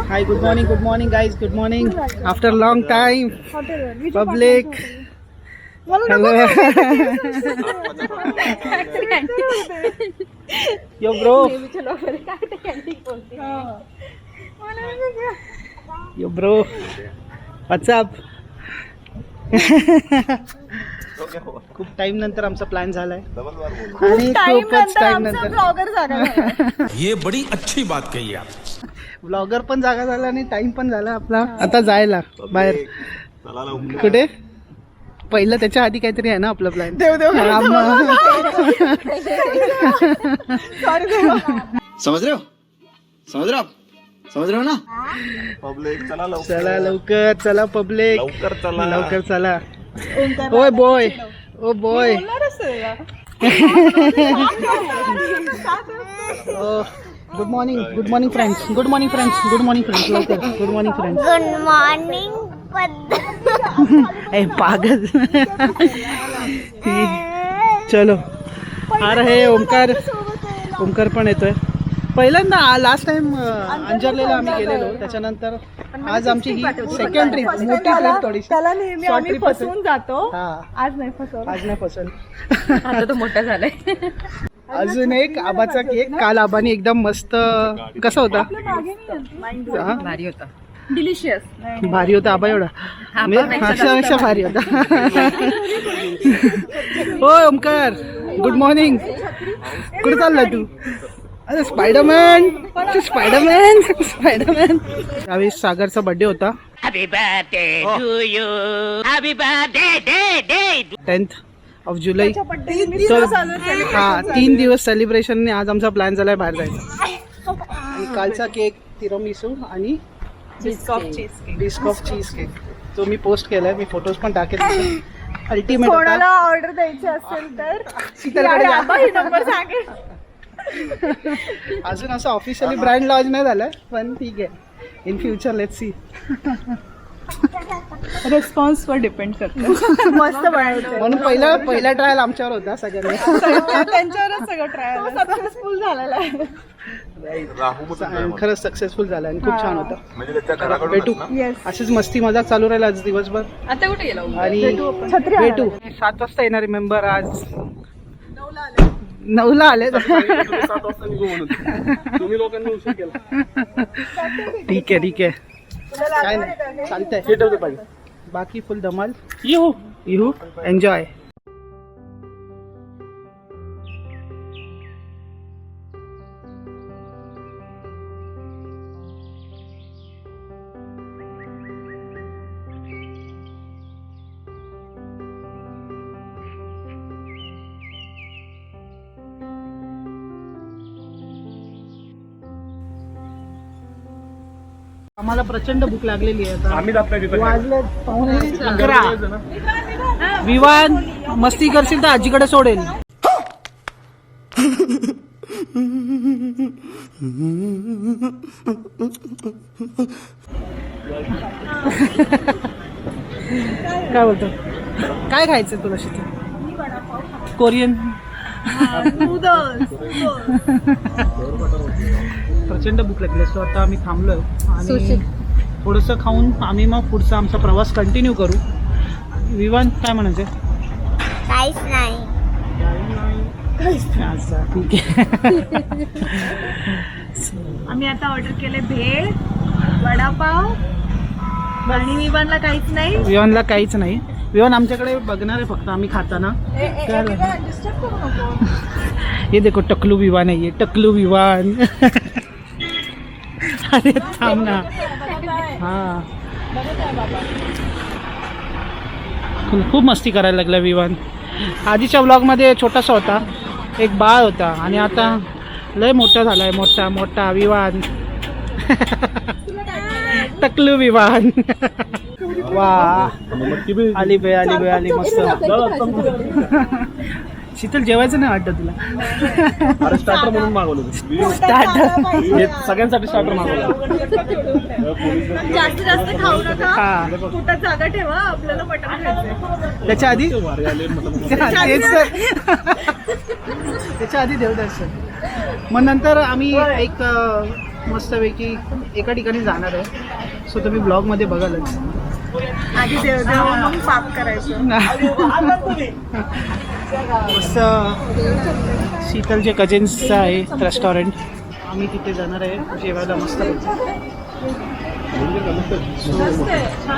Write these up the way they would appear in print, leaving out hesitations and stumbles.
Hi, good morning guys, good morning. After long time, public. Hello. Yo bro. Yo bro. What's up? खूप time नंतर आमचा plan झालाय आणि खूपच time नंतर ब्लॉगर जागा. ये बड़ी अच्छी बात कही आप. ब्लॉगर पण जागा झाला आणि टाइम पण झाला आपला आता जायला बाहेर. कुठे पहिलं त्याच्या आधी काहीतरी आहे ना आपलं प्लॅन. समझ रहे हो ना. पब्लिक चला चला लवकर चला पब्लिक लवकर चला. ओय boy oh boy. Good morning friends. लवकर गुड मॉर्निंग फ्रेंड्स. ए पागल. चलो आ रहे ओमकार पण येतोय. पहिल्यांदा लास्ट टाइम अंजरलेला आम्ही गेलेलो, त्याच्यानंतर आज आमची ही सेकंड ट्रिप. मोठी ट्रिप थोडीशी. त्याला नेहमी आम्ही फसवून जातो. आज नाही फसवलं. आता तो मोठा झालाय. अजून एक आबाचा केक. काल आबाने एकदम मस्त. कसा होता? भारी होता. डिलिशियस. भारी होता आबा एवढा. अक्षरशः भारी होता. हो ओमकार गुड मॉर्निंग. कुठे चालला तू? अरे स्पायडरमॅन. यावेळी सागरचा बर्थडे होता. 10th of जुलै. हा 3 दिवस सेलिब्रेशन. आज आमचा प्लॅन झालाय बाहेर जायचा. आणि कालचा केक तिरामिसू आणि डिस्क ऑफ चीज केक तो मी पोस्ट केलाय. मी फोटोज पण टाकेल. अल्टिमेट कोणाला ऑर्डर द्यायची असेल तर नंबर सांगेल. अजून असं ऑफिशियली ब्रँड लॉन्च नाही झालं, पण ठीक आहे. In future let's see. Response वर डिपेंड करतो. मस्त बनवतो म्हणून पहिला ट्रायल आमच्यावर होता सगळ्यांनी. त्यांच्यावरच सगळं ट्रायल सक्सेसफुल झालेला आहे. खरंच सक्सेसफुल झाला आणि खूप छान होता. भेटू अशीच मस्ती मजाक चालू राहील आज दिवसभर. आता कुठे गेला? आणि भेटू 7 वाजता येणारे मेंबर आज 9ला आले. तुम्ही लोकांनी उशीर केला. ठीक आहे काय नाही चालतंय. हे ठेवतो पाहिजे. बाकी फुल धमाल. You enjoy. आम्हाला प्रचंड भूक लागलेली आहे. आता वाजले 11:15. विवान मस्ती करशील तर आजीकडे सोडेल. काय बोलतो? काय खायचं तुला शिकू? कोरियन प्रचंड भूक लागली. सो आता आम्ही थांबलोय आणि थोडंसं खाऊन आम्ही मग पुढचा आमचा प्रवास कंटिन्यू करू. विवान काय म्हणायचं? काहीच नाही. अच्छा ठीक आहे. आम्ही आता ऑर्डर केले भेळ, वडापाव आणि विवानला काहीच नाही. विवानला काहीच नाही. विवान आमच्याकडे बघणार आहे फक्त आम्ही खाताना. ये देखो टकलू विवान आहे. टकलू विवान. अरे थांब ना. हा खूप मस्ती करायला लागला विवान. आधीच्या व्लॉगमध्ये छोटासा होता, एक बाळ होता आणि आता लय मोठा झालाय. मोठा विवान. टकलू विवान. वा आली मस्त. शीतल जेवायचं नाही वाटतं तुला? अरे स्टार्टर म्हणून मागवलं. सगळ्यांसाठी स्टार्टर मागवलं. जास्त खाऊ नका. कुठं जागा ठेवा. आपल्याला मटण खायचं. त्याच्या आधी देवदर्शन. मग नंतर आम्ही एक मस्तपैकी एका ठिकाणी जाणार आहे. सो तुम्ही ब्लॉगमध्ये बघालच. आधी देव मग पाप करायचं. मस्त शीतलचे कजिन्सचं आहे रेस्टॉरंट. आम्ही तिथे जाणार आहे जेवायला मस्त.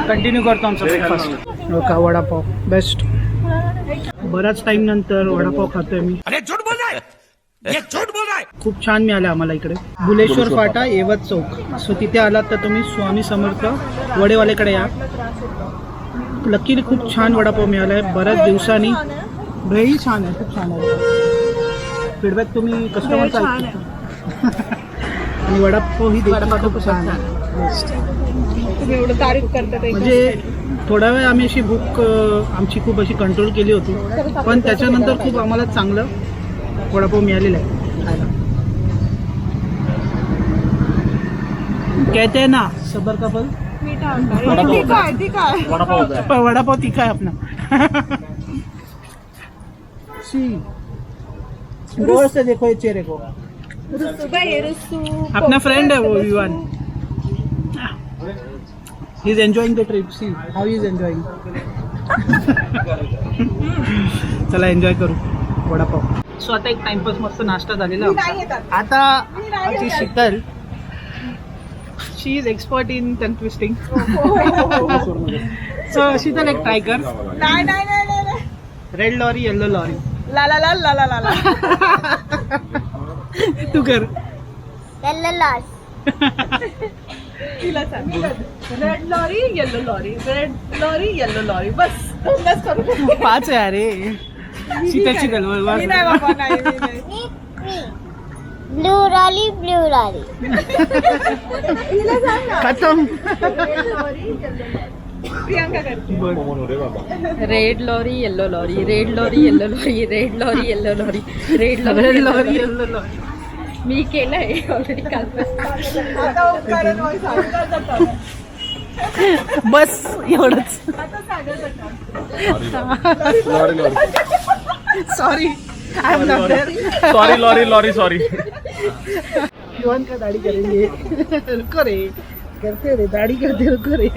कंटिन्यू करतो आमचा ब्रेकफास्ट. हो का, वडापाव बेस्ट. बराच टाइम नंतर वडापाव खातोय मी. अरे झूठ बोल रहा है, ये झूठ बोल रहा है. खूप छान मिळालं आम्हाला इकडे. बुलेश्वर फाटा येवत चौक. सो तिथे आलात तर तुम्ही स्वामी समर्थ वडेवालेकडे या. लकीली खूप छान वडापाव मिळाला आहे बऱ्याच दिवसांनी. भेळही छान आहे, खूप छान आहे. फीडबॅक तुम्ही कस्टमरचा आणि वडापाव ही देखील खूप छान आहे. तुम्ही एवढं तारीफ करता ते. म्हणजे थोडा वेळ आम्ही अशी भूक आमची खूप अशी कंट्रोल केली होती, पण त्याच्यानंतर खूप आम्हाला चांगलं वडापाव मिळालेलं आहे खायला. कहते हैं ना सबर का फल ठीक आहे. वडापाव तीखा है अपना. सी गौर से देखो ये चेहरे को. अपना फ्रेंड है वो Vivaan. He is enjoying the trip. See how is enjoying. चला एन्जॉय करू वडापाव. सो आता एक टाइमपास मस्त नाश्ता झालेला. आता आमची Sheetal, she is expert in tongue twisting. So Sheetal एक ट्राय कर. नाही. Red lorry yellow lorry. ला ला ला ला ला ला ला. तू कर. Yellow loss. तिला सांग. Red lorry yellow lorry, red lorry yellow lorry. बस दोनदाच करू. 5 आहे अरे. सीताची गलबल. मी नाही बाबा, नाही मी नाही. Me. Blue lolly, blue lolly. तिला सांग ना. खतम. प्रियांका करते. Red lorry yellow lorry, red lorry yellow lorry, red lorry yellow lorry, red red lorry lorry yellow lorry. मी केलंय ऑलरेडी काल. आता ओंकारण voice सागर जातं. बस एवढंच. आता सागर जातं. Sorry I am not there. लॉरी सॉरी. युवान का दाढ़ी करेंगे. रुको रे, करते रे दाढ़ी करते. रुको रे.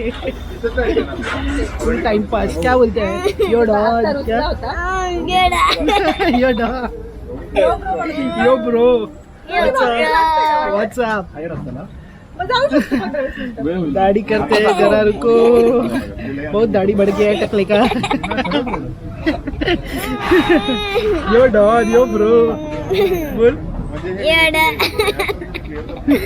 फुल टाइम पास. क्या बोलते हैं यो डॉग. क्या Good. यो डॉग. यो ब्रो. व्हाट्सअप. मग जाऊ शकतो 15-20 मिनिटं. दाढ़ी करते हैं जरा रुको. बहुत दाढ़ी बढ़ गया है टकले का. यो डॉग यो ब्रो बोल. Good.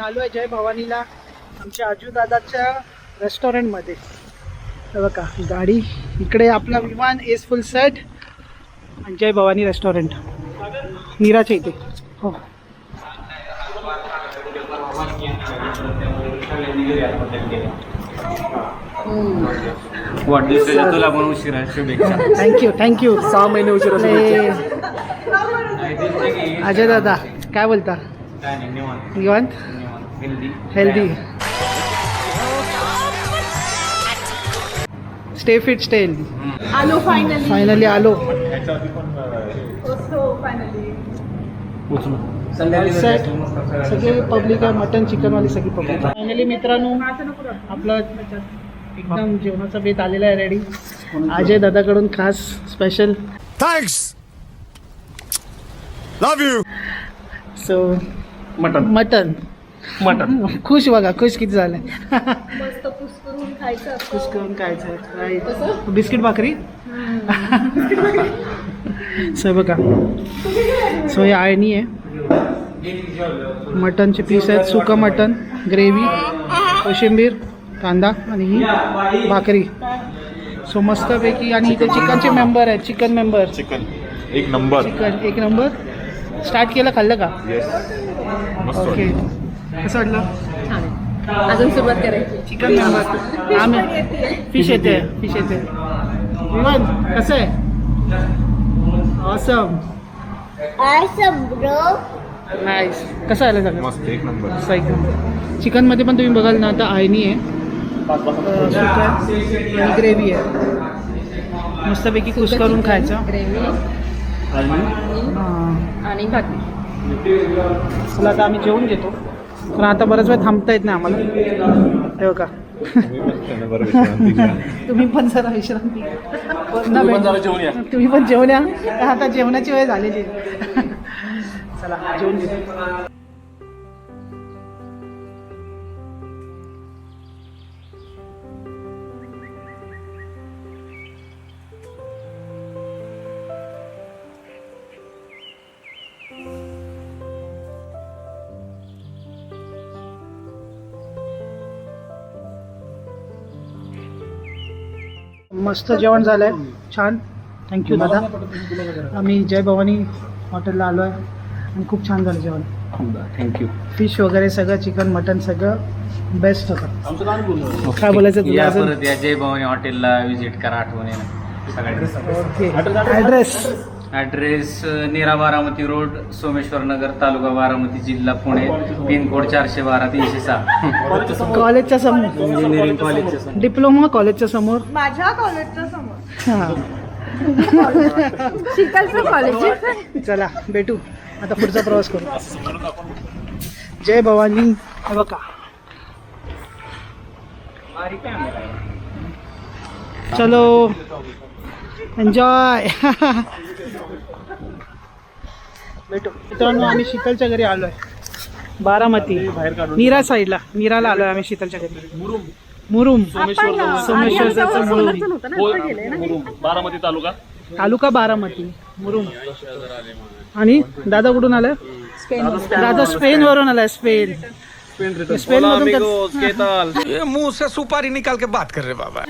आलो आहे जय भवानीला आमच्या आजूदादाच्या रेस्टॉरंटमध्ये. हे बघा गाडी इकडे, आपला विमान एस फुल सेट आणि जय भवानी रेस्टॉरंट नीराच्या इथे. हो वाढदिवसाच्या तुला पण उशिरा शुभेच्छा. थँक्यू 6 महिने उशिरा शुभेच्छा. अजय दादा काय बोलता? निवांत healthy. Stay fit stay healthy. आलो फायनली आलो. सगळे पब्लिक आहे, मटन चिकनवाली सगळी पब्लिक. फायनली मित्रांनो आपला एकदम जेवणाचा बेत आलेला आहे रेडी. अजय दादाकडून खास special. Thanks, love you. So mutton mutton mutton. खुश बघा, खुश किती झालं. मस्त कुस्करून खायचं. खुश करून खायचं राईट. बिस्किट भाकरी. सो बघा, सो हे आळणी आहे, मटनचे पीस आहेत, सुकं मटन, ग्रेव्ही, कोशिंबीर, कांदा आणि ही भाकरी. सो मस्तपैकी. आणि इथे चिकनचे मेंबर आहेत, चिकन मेंबर. चिकन एक नंबर. चिकन एक नंबर. स्टार्ट केलं, खाल्लं का? ओके, कसं वाटलं? अजून सुरुवात करायची. Chicken member. आम्ही फिश येते, फिश येते. विमान कसं आहे? ऑसम. Awesome, bro. नाईस. कसं आलं सगळं? मस्त एक नंबर. असं एक नंबर. चिकनमध्ये पण तुम्ही बघाल ना, आता आळणी आहे, सुकं आणि ग्रेव्ही आहे. मस्तपैकी कुस करून खायचं. ग्रेव्ही हां. आणि भाकरी. चला आता आम्ही जेवून घेतो, पण आता बराच वेळ थांबता येत नाही आम्हाला. हे बघा, तुम्ही पण जरा विश्रांती. तुम्ही पण जेवून या, आता जेवणाची वेळ झालेली आहे. चला जेवून घेतो. मस्त जेवण झालं आहे, छान. थँक्यू दादा. आम्ही जय भवानी हॉटेलला आलो आहे आणि खूप छान झालं जेवण. थँक्यू. फिश वगैरे सगळं, चिकन मटन सगळं बेस्ट होतं. काय बोलायचं तुला या अजून? परत या जय भवानी हॉटेलला विजिट करा आठवणीनं सगळ्यांनी. Okay, address? Address Nira Baramati road, Someshwar Nagar, taluka Baramati, जिल्हा पुणे, पिनकोड 412 306. कॉलेजच्या समोर, इंजिनिअरिंग कॉलेजच्या समोर. डिप्लोमा कॉलेजच्या समोर. माझ्या कॉलेजच्या समोर. हां. शिकायचं कॉलेज. चला भेटू आता, पुढचा प्रवास करू. जय भवानी. हे बघा, चलो एन्जॉय. भेटू मित्रांनो. आम्ही शीतलच्या घरी आलो आहे, बारामती नीरा साईडला. नीराला आलो आहे आम्ही शीतलच्या घरी. मुरुम सोमेश्वरचं मुरुम. बारामती तालुका. तालुका बारामती, मुरुम. आणि दादा कुठून आलाय? दादा स्पेन वरून आलाय. स्पेन मधून. ये मुंह से सुपारी निकाल के बात कर रहे बाबा.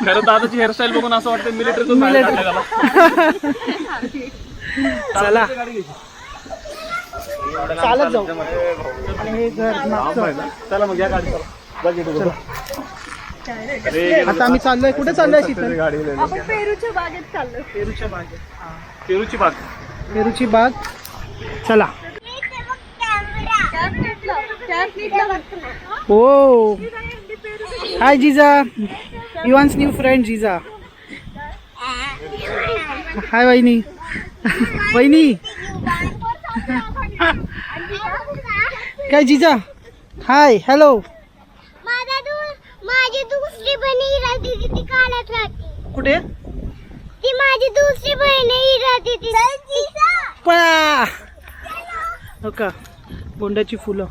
खरं दादाची हेअरस्टाईल बघून असं वाटतं मिलिटरीतून बाहेर काढलं त्याला. चला चालत जाऊ. आणि हे घर मागचं. चला मग या गाडी. आता आम्ही चाललोय, कुठे चाललोय शीतल? आपण पेरूच्या बागेत चाललो. पेरूच्या बागेत. पेरूची बाग. पेरूची बाग. चला. ओ हाय जिजा, युवान्स न्यू फ्रेंड जिजा. हाय वहिनी. वहिनी काय जिजा? Hi hello. माझी दुसरी बहीण हिरा दीदी ती कालच राहते. कुठे? ती माझी दुसरी बहीण हिरा दीदी. पळा. हो का, बोंडाची फुलं.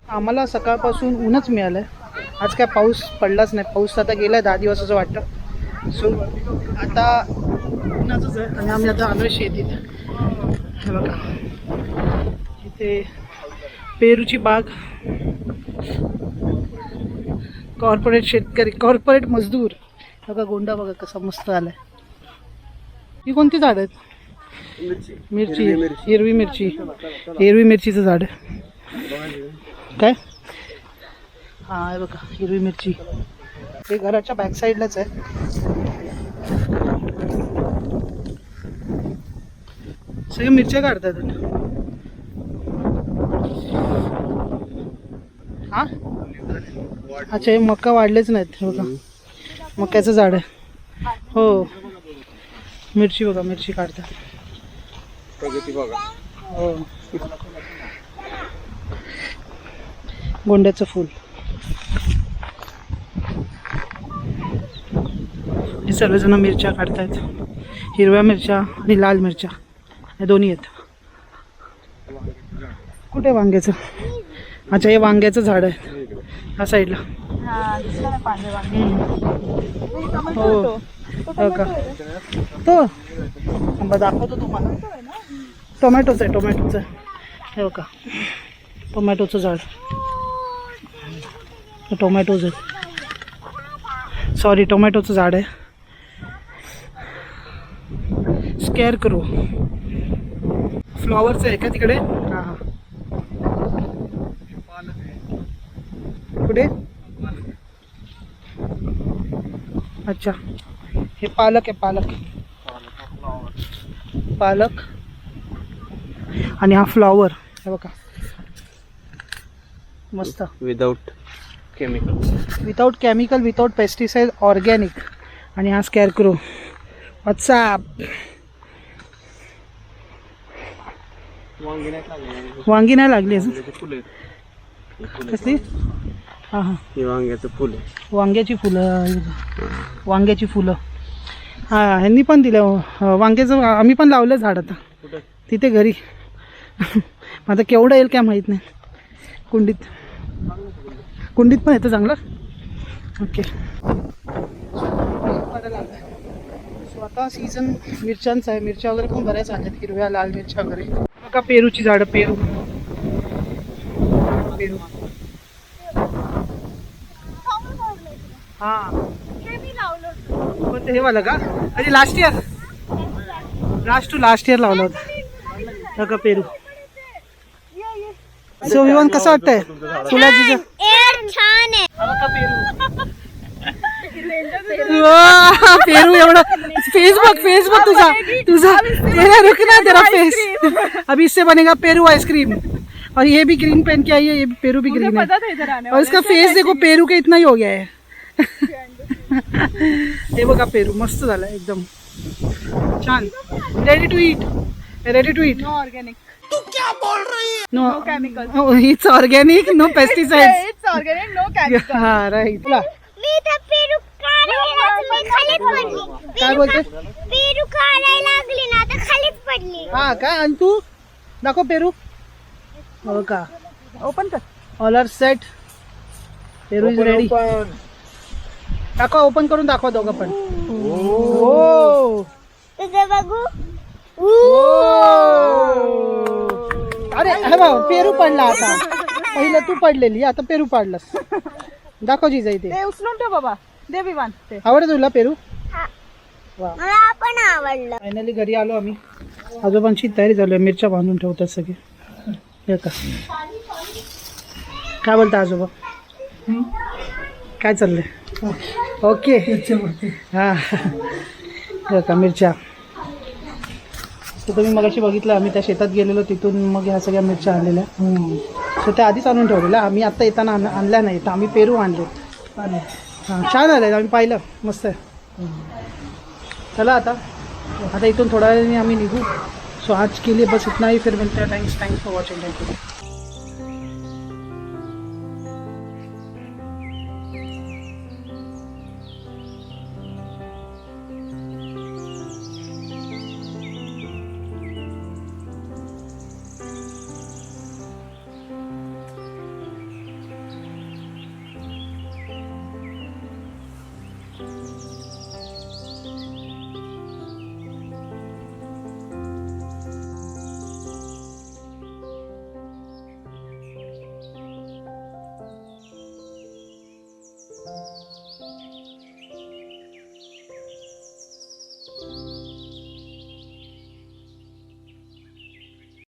आम्हाला सकाळपासून ऊनच मिळालं आहे. आज काय पाऊस पडलाच नाही. पाऊस आता गेला 10 दिवस असं वाटतं. सो आता ऊनच आहे. आणि आम्ही आता आलो शेतीत. हे बघा, इथे पेरूची बाग, कॉर्पोरेट शेतकरी, कॉर्पोरेट मजदूर. बघा गोंडा बघा कसा मस्त आलाय. ही कोणती झाड आहेत? मिरची, हिरवी मिरची, हिरवी मिरचीचं झाड आहे काय? हा आहे बघा हिरवी मिरची. हे घराच्या बॅक साईडलाच आहे. सगळ्या मिरच्या काढतात. हा अच्छा, हे मका वाढलेच नाहीत. हे बघा मक्याचं झाड आहे. हो मिरची बघा, मिरची काढतात. हो गोंड्याचं फूल. हे सर्वजण मिरच्या काढतायत. हिरव्या मिरच्या आणि लाल मिरच्या हे दोन्ही आहेत. कुठे वांग्याचं? अच्छा हे वांग्याचं झाड आहे ह्या साईडला. हो हो का? तो आंबा दाखवतो तुम्हाला. टोमॅटोचं आहे, टोमॅटोचं आहे. हे बघा टोमॅटोचं झाड. टोमॅटोज आहे, सॉरी टोमॅटोचं झाड आहे. स्केअर करू फ्लॉवरचं आहे का तिकडे? हां हां कुठे? अच्छा हे पालक आहे, पालक पालक. आणि हा फ्लॉवर हे बघा मस्त. Without chemical, without chemical, without pesticide, organic. आणि हा स्कॅरक्रो. व्हॉट्सॲप वांगी नाही लागली अजून. कसली? हां हां वांग्याचं फुल, वांग्याची फुलं, वांग्याची फुलं. हां ह्यांनी पण दिलं वांग्याचं. आम्ही पण लावलं झाड आता तिथे घरी. आता केवढं येईल काय माहीत नाही. कुंडीत, कुंडीत पण येतं चांगलं. ओके स्वतः सीझन मिरच्यांचा आहे. मिरच्या वगैरे पण बऱ्याच आल्यात, हिरव्या लाल मिरच्या वगैरे. बघा पेरूची झाडं, पेरू पेरू. हां कोणतं हे वाला का? अरे लास्ट इयर, लास्ट इयर लावलं होतं. बघा पेरू. सो विवान कसं वाटतंय फुलाची? छान आहे. पेरू एवढं. फेसबुक तुझा तेरा रुकना, तेरा फेस. अभी इससे बनेगा पेरू आइसक्रीम. और ये भी ग्रीन पहन के आई है, ये पेरू भी ग्रीन है. और इसका फेस देखो पेरू के इतना ही हो गया है. हे बघा पेरू मस्त झाला एकदम छान. Ready to eat, ready to eat. No organic. तू क्या बोल रही है? No chemical. It's organic, no pesticides. It's organic, no chemical. हा राईट. मी तर पेरू काढायला खालीच पडली. काय बोलते? पेरू काढायला लागली ना तर खालीच पडली. हा काय? आणि तू दाखव पेरू. हो का? ओपन कर. All are set. पेरू इज रेडी. दाखव, ओपन करून दाखवा दोघं पण. ओ तुझं बघू. अरे हे बघ पेरू पडला. आता पहिलं तू पडलेली, आता पेरू पडलास. दाखव जिजा इथे. ते उचलून ठेव बाबा. दे विवान ते. आवडत तुला पेरू? वा मला पण आवडलं. फायनली घरी आलो आम्ही. आजोबांची तयारी झाली आहे. मिरच्या बांधून ठेवतात सगळे. हे का काय बोलता आजोबा? काय चाललंय? ओके हां हे का मिरच्या. तर तुम्ही मगाशी बघितलं आम्ही त्या शेतात गेलेलो, तिथून मग ह्या सगळ्या मिरच्या आणलेल्या. सो त्या आधीच आणून ठेवलेल्या. आम्ही आत्ता येताना आणल्या नाही, तर आम्ही पेरू आणले. हां छान आलं आहे, आम्ही पाहिलं मस्त आहे. चला आता इथून थोड्या वेळाने आम्ही निघू. सो आज के लिए बस इतना ही. फिर मिलते हैं. Thanks for watching. Thank you.